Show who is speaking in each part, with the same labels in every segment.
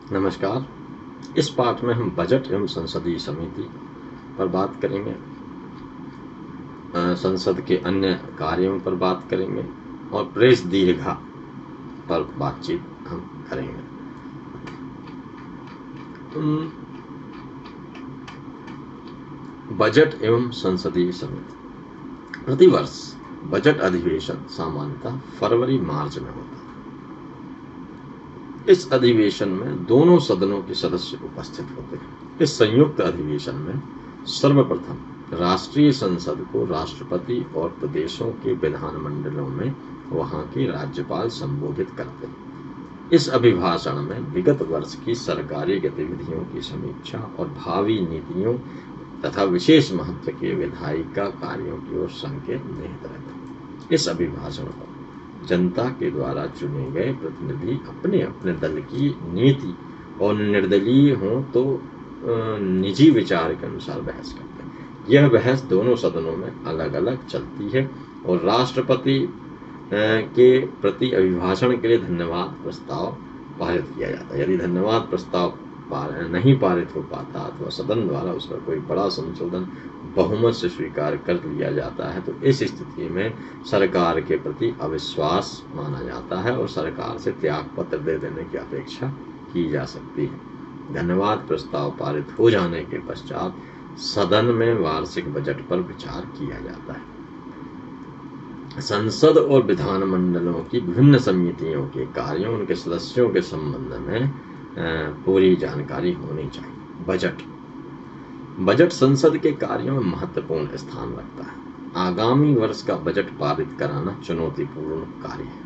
Speaker 1: नमस्कार। इस पाठ में हम बजट एवं संसदीय समिति पर बात करेंगे, संसद के अन्य कार्यों पर बात करेंगे और प्रेस दीर्घा पर बातचीत हम करेंगे। बजट एवं संसदीय समिति। प्रतिवर्ष बजट अधिवेशन सामान्यतः फरवरी मार्च में होता है। इस अधिवेशन में दोनों सदनों के सदस्य उपस्थित होते हैं। इस संयुक्त अधिवेशन में सर्वप्रथम राष्ट्रीय संसद को राष्ट्रपति और प्रदेशों के विधानमंडलों में वहां के राज्यपाल संबोधित करते हैं। इस अभिभाषण में विगत वर्ष की सरकारी गतिविधियों की समीक्षा और भावी नीतियों तथा विशेष महत्व के विधायिका कार्यों की ओर संकेत निहित रहते हैं। इस अभिभाषण पर जनता के द्वारा चुने गए प्रतिनिधि अपने अपने दल की नीति और निर्दलीय हो तो निजी विचार के अनुसार बहस करते हैं। यह बहस दोनों सदनों में अलग अलग चलती है और राष्ट्रपति के प्रति अभिभाषण के लिए धन्यवाद प्रस्ताव पारित किया जाता है। यदि धन्यवाद प्रस्ताव नहीं पारित हो पाता अथवा सदन द्वारा उसका कोई बड़ा संशोधन बहुमत से स्वीकार कर लिया जाता है तो इस स्थिति में सरकार के प्रति अविश्वास माना जाता है और सरकार से त्याग पत्र दे देने की अपेक्षा की जा सकती है। धन्यवाद प्रस्ताव पारित हो जाने के पश्चात सदन में वार्षिक बजट पर विचार किया जाता है। संसद और विधानमंडलों की विभिन्न समितियों के कार्यों, उनके सदस्यों के संबंध में पूरी जानकारी होनी चाहिए। बजट संसद के कार्यों में महत्वपूर्ण स्थान रखता है। आगामी वर्ष का बजट पारित कराना चुनौतीपूर्ण कार्य है,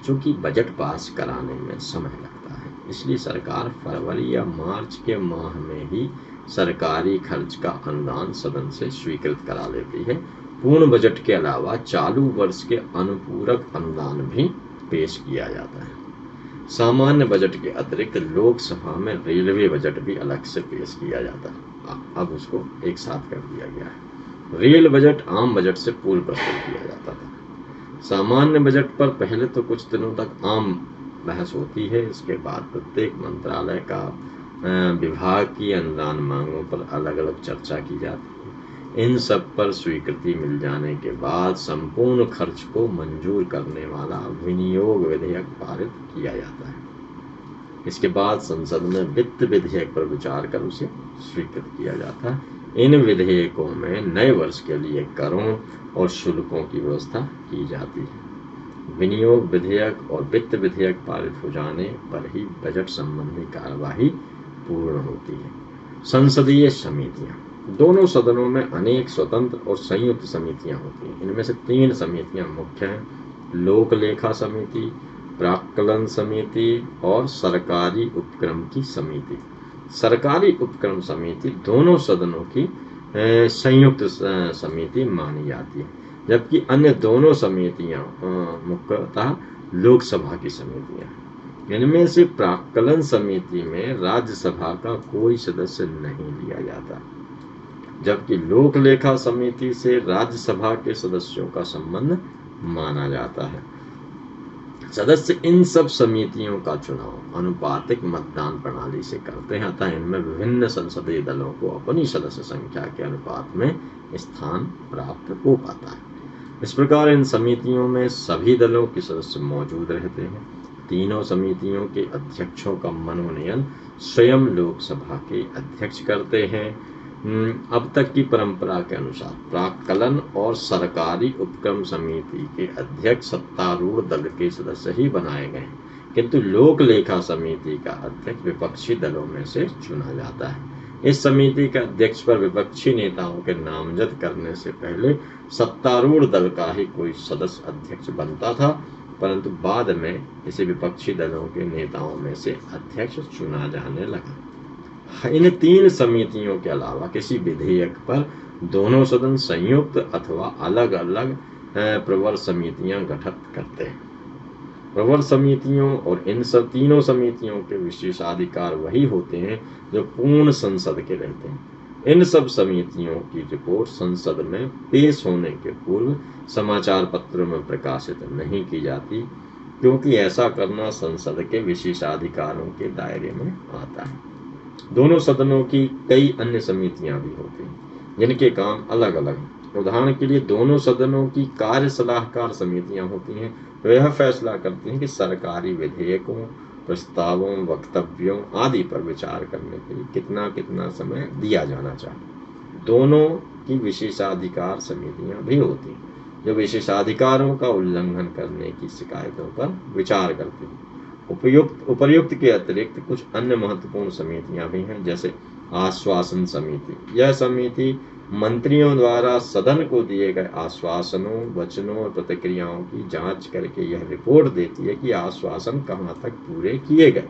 Speaker 1: क्योंकि बजट पास कराने में समय लगता है। इसलिए सरकार फरवरी या मार्च के माह में ही सरकारी खर्च का अनुदान सदन से स्वीकृत करा लेती है। पूर्ण बजट के अलावा चालू वर्ष के अनुपूरक अनुदान भी पेश किया जाता है। सामान्य बजट के अतिरिक्त लोकसभा में रेलवे बजट भी अलग से पेश किया जाता है। अब उसको एक साथ कर दिया गया है। रेल बजट आम बजट से पूर्व प्रस्तुत किया जाता था। सामान्य बजट पर पहले तो कुछ दिनों तक आम बहस होती है। इसके बाद प्रत्येक मंत्रालय का विभाग की अनुदान मांगों पर अलग अलग चर्चा की जाती है। इन सब पर स्वीकृति मिल जाने के बाद संपूर्ण खर्च को मंजूर करने वाला विनियोग विधेयक पारित किया जाता है। इसके बाद संसद में वित्त विधेयक पर विचार कर उसे स्वीकृत किया जाता है। इन विधेयकों में नए वर्ष के लिए करों और शुल्कों की व्यवस्था की जाती है। विनियोग विधेयक और वित्त विधेयक पारित हो जाने पर ही बजट संबंधी कार्यवाही पूर्ण होती है। संसदीय समितियां। दोनों सदनों में अनेक स्वतंत्र और संयुक्त समितियां होती हैं। इनमें से 3 समितियां मुख्य हैं: लोक लेखा समिति, प्राक्कलन समिति और सरकारी उपक्रम की समिति। सरकारी उपक्रम समिति दोनों सदनों की संयुक्त समिति मानी जाती है, जबकि अन्य दोनों समितियां मुख्यतः लोकसभा की समितियां। इनमें से प्राक्कलन समिति में राज्यसभा का कोई सदस्य नहीं लिया जाता, जबकि लोक लेखा समिति से राज्यसभा के सदस्यों का संबंध माना जाता है। सदस्य इन सब समितियों का चुनाव अनुपातिक मतदान प्रणाली से करते हैं, अतः इनमें विभिन्न संसदीय दलों को अपनी सदस्य संख्या के अनुपात में स्थान प्राप्त हो पाता है। इस प्रकार इन समितियों में सभी दलों के सदस्य मौजूद रहते हैं। तीनों समितियों के अध्यक्षों का मनोनयन स्वयं लोकसभा के अध्यक्ष करते हैं। अब तक की परंपरा के अनुसार प्राक्कलन और सरकारी उपक्रम समिति के अध्यक्ष सत्तारूढ़ दल के सदस्य ही बनाए गए, किंतु लोक लेखा समिति का अध्यक्ष विपक्षी दलों में से चुना जाता है। इस समिति के अध्यक्ष पर विपक्षी नेताओं के नामजद करने से पहले सत्तारूढ़ दल का ही कोई सदस्य अध्यक्ष बनता था, परंतु बाद में इसे विपक्षी दलों के नेताओं में से अध्यक्ष चुना जाने लगा। इन 3 समितियों के अलावा किसी विधेयक पर दोनों सदन संयुक्त अथवा अलग अलग प्रवर समितियां गठित करते हैं। प्रवर समितियों और इन सब तीनों समितियों के विशेषाधिकार वही होते हैं जो पूर्ण संसद के रहते हैं। इन सब समितियों की रिपोर्ट संसद में पेश होने के पूर्व समाचार पत्रों में प्रकाशित नहीं की जाती। क्योंकि ऐसा करना संसद के विशेषाधिकारों के दायरे में आता है। दोनों सदनों की कई अन्य समितियां भी होती हैं जिनके काम अलग अलग हैं। उदाहरण के लिए दोनों सदनों की कार्य सलाहकार समितियां होती हैं। वह फैसला करती हैं कि सरकारी विधेयकों, प्रस्तावों, वक्तव्यों आदि पर विचार करने के लिए कितना कितना समय दिया जाना चाहिए। दोनों की विशेषाधिकार समितियां भी होती हैं जो विशेषाधिकारों का उल्लंघन करने की शिकायतों पर विचार करती हैं। उपर्युक्त के अतिरिक्त कुछ अन्य महत्वपूर्ण समितियां भी हैं, जैसे आश्वासन समिति। यह समिति मंत्रियों द्वारा सदन को दिए गए आश्वासनों, वचनों और प्रतिक्रियाओं की जांच करके यह रिपोर्ट देती है कि आश्वासन कहाँ तक पूरे किए गए।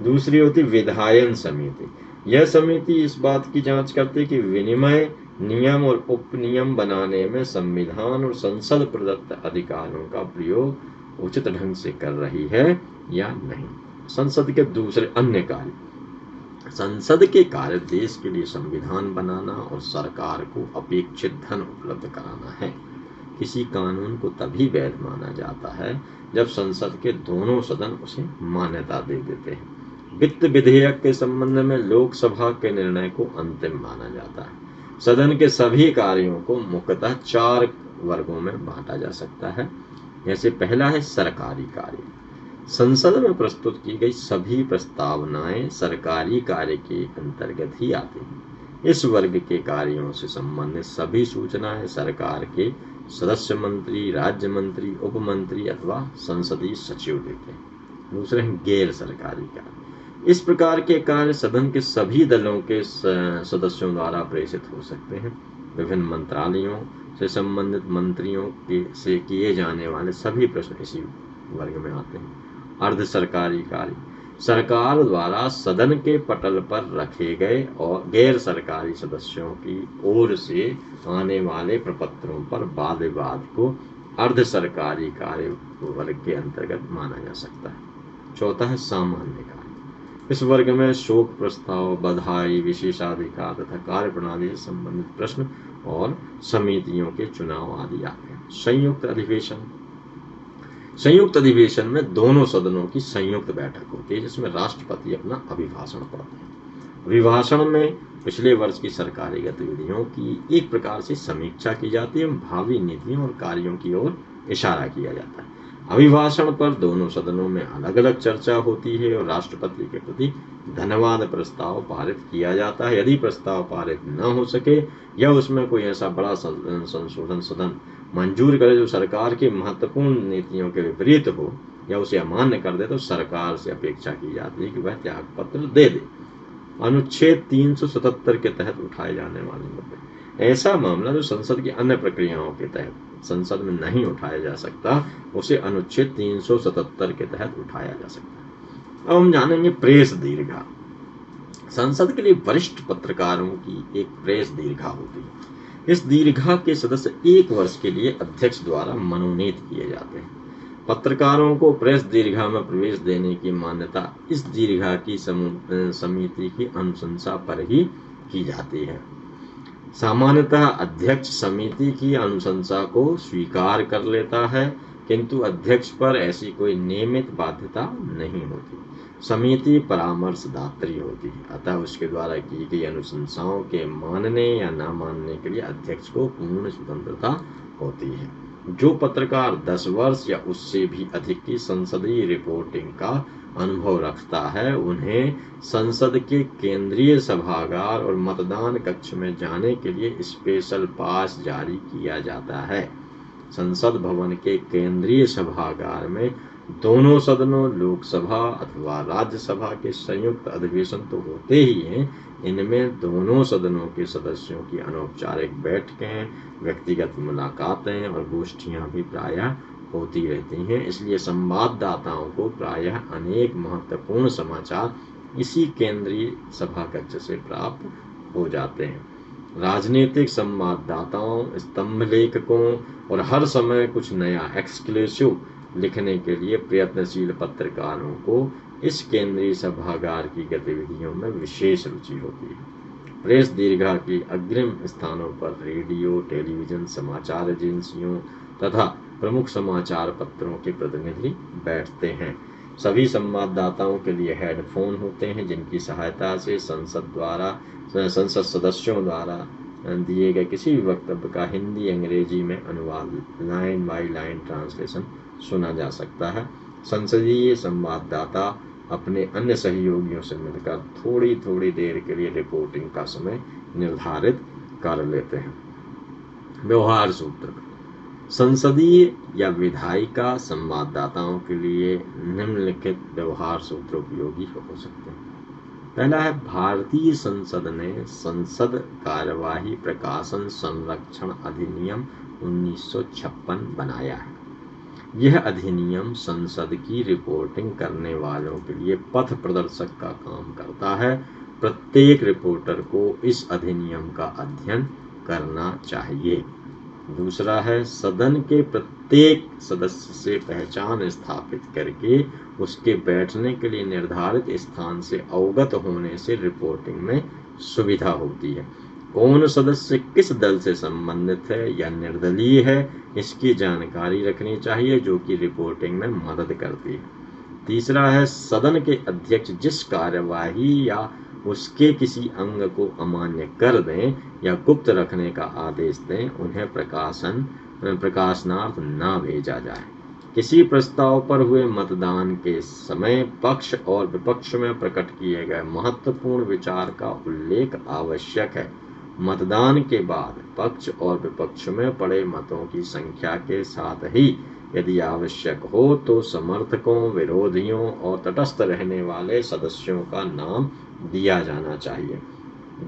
Speaker 1: दूसरी होती विधायन समिति। यह समिति इस बात की जांच करती है कि विनिमय, नियम और उपनियम बनाने में संविधान और संसद प्रदत्त अधिकारों का प्रयोग उचित ढंग से कर रही है या नहीं। संसद के दूसरे अन्य कार्य। संसद के कार्य देश के लिए संविधान बनाना और सरकार को अपेक्षित धन उपलब्ध कराना है। किसी कानून को तभी वैध माना जाता है जब संसद के दोनों सदन उसे मान्यता दे देते हैं। वित्त विधेयक के संबंध में लोकसभा के निर्णय को अंतिम माना जाता है। सदन के सभी कार्यों को मुख्यतः 4 वर्गों में बांटा जा सकता है। जैसे पहला है सरकारी कार्य। संसद में प्रस्तुत की गई सभी प्रस्तावनाएं सरकारी कार्य के अंतर्गत ही आती हैं। इस वर्ग के कार्यों से संबंधित सभी सूचनाएं सरकार के सदस्य मंत्री, राज्य मंत्री, उप मंत्री अथवा संसदीय सचिव देते हैं। दूसरे हैं गैर सरकारी कार्य। इस प्रकार के कार्य सदन के सभी दलों के सदस्यों द्वारा प्रेषित हो सकते हैं। विभिन्न मंत्रालयों से संबंधित मंत्रियों से किए जाने वाले सभी प्रश्न इसी वर्ग में आते हैं। अर्ध सरकारी कार्य। सरकार द्वारा सदन के पटल पर रखे गए और गैर सरकारी सदस्यों की ओर से आने वाले प्रपत्रों पर वाद विवाद को अर्ध सरकारी कार्य वर्ग के अंतर्गत माना जा सकता है। चौथा है सामान्य कार्य। इस वर्ग में शोक प्रस्ताव, बधाई, विशेषाधिकार तथा कार्यप्रणाली से संबंधित प्रश्न और समितियों के चुनाव आदि आते हैं। संयुक्त अधिवेशन। संयुक्त अधिवेशन में दोनों सदनों की संयुक्त बैठक होती है जिसमें राष्ट्रपति अपना अभिभाषण पढ़ते हैं। अभिभाषण में पिछले वर्ष की सरकारी गतिविधियों की एक प्रकार से समीक्षा की जाती है, भावी नीतियों और कार्यों की ओर इशारा किया जाता है। अभिभाषण पर दोनों सदनों में अलग अलग चर्चा होती है और राष्ट्रपति के प्रति धन्यवाद प्रस्ताव पारित किया जाता है। यदि प्रस्ताव पारित न हो सके या उसमें कोई ऐसा बड़ा संशोधन सदन मंजूर करे जो सरकार की महत्वपूर्ण नीतियों के विपरीत हो या उसे अमान्य कर दे, तो सरकार से अपेक्षा की जाती है कि वह त्याग पत्र दे दे। अनुच्छेद 377 के तहत उठाए जाने वाले मुद्दे। ऐसा मामला जो संसद की अन्य प्रक्रियाओं के तहत संसद में नहीं उठाया जा सकता, उसे अनुच्छेद 377 के तहत उठाया जा सकता है। अब हम जानेंगे प्रेस दीर्घा। संसद के लिए वरिष्ठ पत्रकारों की एक प्रेस दीर्घा होती है। इस दीर्घा के सदस्य 1 वर्ष के लिए अध्यक्ष द्वारा मनोनीत किए जाते हैं। पत्रकारों को प्रेस दीर्घा में प्रवेश देने की मान्यता इस दीर्घा की समिति की अनुशंसा पर ही की जाती है। सामान्यतः अध्यक्ष समिति की अनुशंसा को स्वीकार कर लेता है, किंतु अध्यक्ष पर ऐसी कोई नियमित बाध्यता नहीं होती। समिति परामर्शदात्री होती है, अतः उसके द्वारा की गई अनुशंसाओं के मानने या न मानने के लिए अध्यक्ष को पूर्ण स्वतंत्रता होती है। जो पत्रकार 10 वर्ष या उससे भी अधिक की संसदीय रिपोर्टिंग का अनुभव रखता है, उन्हें संसद के केंद्रीय सभागार और मतदान कक्ष में जाने के लिए स्पेशल पास जारी किया जाता है। संसद भवन के केंद्रीय सभागार में दोनों सदनों, लोकसभा अथवा राज्यसभा के संयुक्त अधिवेशन तो होते ही हैं, इनमें दोनों सदनों के सदस्यों की अनौपचारिक बैठकें, व्यक्तिगत मुलाकातें और गोष्ठियां भी प्रायः होती रहती हैं। इसलिए संवाददाताओं को प्रायः अनेक महत्वपूर्ण समाचार इसी केंद्रीय सभा कक्ष से प्राप्त हो जाते हैं। राजनीतिक संवाददाताओं, स्तंभ लेखकों और हर समय कुछ नया एक्सक्लूसिव लिखने के लिए प्रयत्नशील पत्रकारों को इस केंद्रीय सभागार की गतिविधियों में विशेष रुचि होती है। प्रेस दीर्घा की अग्रिम स्थानों पर रेडियो, टेलीविजन, समाचार एजेंसियों तथा प्रमुख समाचार पत्रों के प्रतिनिधि बैठते हैं। सभी संवाददाताओं के लिए हेडफोन होते हैं, जिनकी सहायता से संसद सदस्यों द्वारा दिए गए किसी भी वक्तव्य का हिंदी अंग्रेजी में अनुवाद लाइन बाय लाइन ट्रांसलेशन सुना जा सकता है। संसदीय संवाददाता अपने अन्य सहयोगियों से मिलकर थोड़ी थोड़ी देर के लिए रिपोर्टिंग का समय निर्धारित कर लेते हैं। व्यवहार सूत्र। संसदीय या विधायिका संवाददाताओं के लिए निम्नलिखित व्यवहार सूत्र उपयोगी हो सकते हैं। पहला है, भारतीय संसद ने संसद कार्यवाही प्रकाशन संरक्षण अधिनियम 1956 बनाया है। यह अधिनियम संसद की रिपोर्टिंग करने वालों के लिए पथ प्रदर्शक का काम करता है। प्रत्येक रिपोर्टर को इस अधिनियम का अध्ययन करना चाहिए। दूसरा है, सदन के प्रत्येक सदस्य से पहचान स्थापित करके उसके बैठने के लिए निर्धारित स्थान से अवगत होने से रिपोर्टिंग में सुविधा होती है। कौन सदस्य किस दल से संबंधित है या निर्दलीय है, इसकी जानकारी रखनी चाहिए, जो कि रिपोर्टिंग में मदद करती है। तीसरा है, सदन के अध्यक्ष जिस कार्यवाही या उसके किसी अंग को अमान्य कर दें या गुप्त रखने का आदेश दें, उन्हें प्रकाशनार्थ न भेजा जाए। किसी प्रस्ताव पर हुए मतदान के समय पक्ष और विपक्ष में प्रकट किए गए महत्वपूर्ण विचार का उल्लेख आवश्यक है। मतदान के बाद पक्ष और विपक्ष में पड़े मतों की संख्या के साथ ही यदि आवश्यक हो तो समर्थकों, विरोधियों और तटस्थ रहने वाले सदस्यों का नाम दिया जाना चाहिए।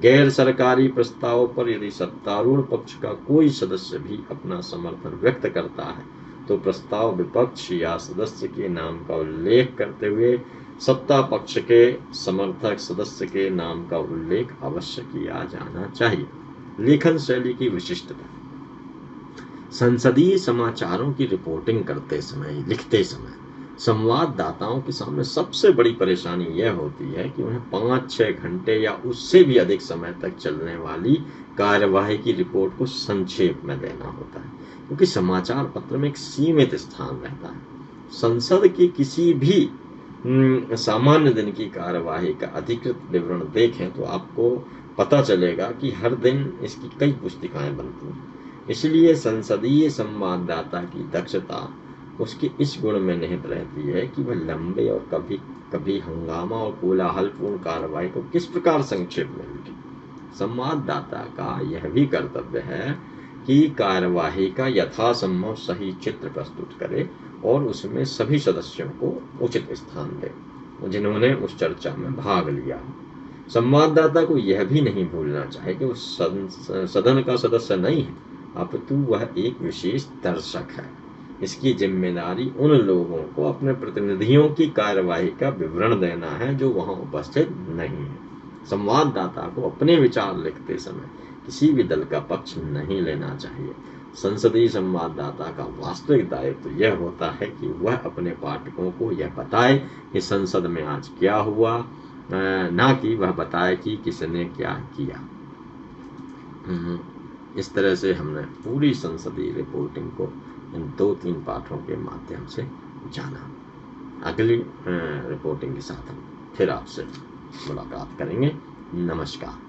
Speaker 1: गैर सरकारी प्रस्ताव पर यदि सत्तारूढ़ पक्ष का कोई सदस्य भी अपना समर्थन व्यक्त करता है तो प्रस्ताव विपक्ष या सदस्य के नाम का उल्लेख करते हुए सत्ता पक्ष के समर्थक सदस्य के नाम का उल्लेख अवश्य किया जाना चाहिए। लेखन शैली की विशिष्टता। संसदीय समाचारों की रिपोर्टिंग करते समय, लिखते समय संवाददाताओं के सामने सबसे बड़ी परेशानी यह होती है कि उन्हें 5-6 घंटे या उससे भी अधिक समय तक चलने वाली कार्यवाही की रिपोर्ट को संक्षेप में देना होता है, क्योंकि समाचार पत्र में एक सीमित स्थान रहता है। संसद की किसी भी सामान्य दिन की कार्यवाही का अधिकृत विवरण देखें तो आपको पता चलेगा कि हर दिन इसकी कई पुस्तिकाएं बनती हैं। इसलिए संसदीय संवाददाता की दक्षता उसके इस गुण में निहित रहती है कि वह लंबे और कभी कभी हंगामा और कोलाहलपूर्ण कार्रवाई को किस प्रकार संक्षेप में लिखे। संवाददाता का यह भी कर्तव्य है कि कार्यवाही का यथासंभव सही चित्र प्रस्तुत करे और उसमें सभी सदस्यों को उचित स्थान दे जिन्होंने उस चर्चा में भाग लिया। संवाददाता को यह भी नहीं भूलना चाहिए कि उस सदन का सदस्य नहीं है, अपितु वह एक विशेष दर्शक है। इसकी जिम्मेदारी उन लोगों को अपने प्रतिनिधियों की कार्यवाही का विवरण देना है जो वहां उपस्थित नहीं है। संवाददाता को अपने विचार लिखते समय किसी भी दल का पक्ष नहीं लेना चाहिए। संसदीय संवाददाता का वास्तविक दायित्व यह होता है कि वह अपने पाठकों को यह बताए कि संसद में आज क्या हुआ, ना कि वह बताए कि किसने क्या किया। इस तरह से हमने पूरी संसदीय रिपोर्टिंग को इन 2-3 पाठों के माध्यम से जाना। अगली रिपोर्टिंग के साथ हम फिर आपसे मुलाकात करेंगे। नमस्कार।